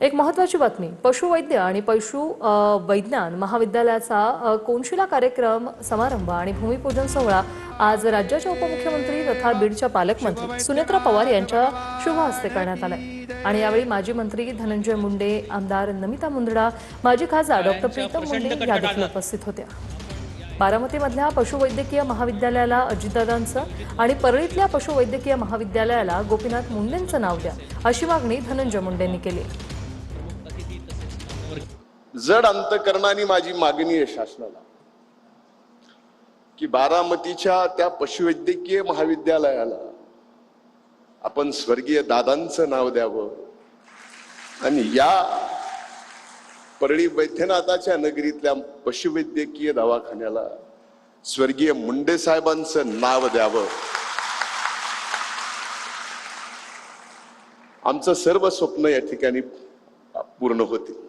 एक महत्त्वाची बातमी, पशुवैद्य आणि पशु वैज्ञान महाविद्यालयाचा कोनशिला कार्यक्रम समारंभ आणि भूमिपूजन सोहळा आज राज्याच्या उपमुख्यमंत्री तथा बीडच्या पालकमंत्री सुनेत्रा पवार यांच्या शुभ हस्ते करण्यात आलाय। आणि यावेळी माजी मंत्री धनंजय मुंडे, आमदार नमिता मुंदडा, माजी खासदार डॉक्टर प्रीतम मुंडे या देखील उपस्थित होत्या। बारामतीमधल्या पशुवैद्यकीय महाविद्यालयाला अजितदादांचं आणि परळीतल्या पशुवैद्यकीय महाविद्यालयाला गोपीनाथ मुंडेंचं नाव द्या, अशी मागणी धनंजय मुंडेंनी केली। जड अंतकरणाने माझी मागणी आहे शासनाला की बारामतीच्या त्या पशुवैद्यकीय महाविद्यालयाला आपण स्वर्गीय दादांचं नाव द्यावं आणि या परळी वैद्यनाथाच्या नगरीतल्या पशुवैद्यकीय दवाखान्याला स्वर्गीय मुंडे साहेबांचं नाव द्यावं। आमचं सर्व स्वप्न या ठिकाणी पूर्ण होतील।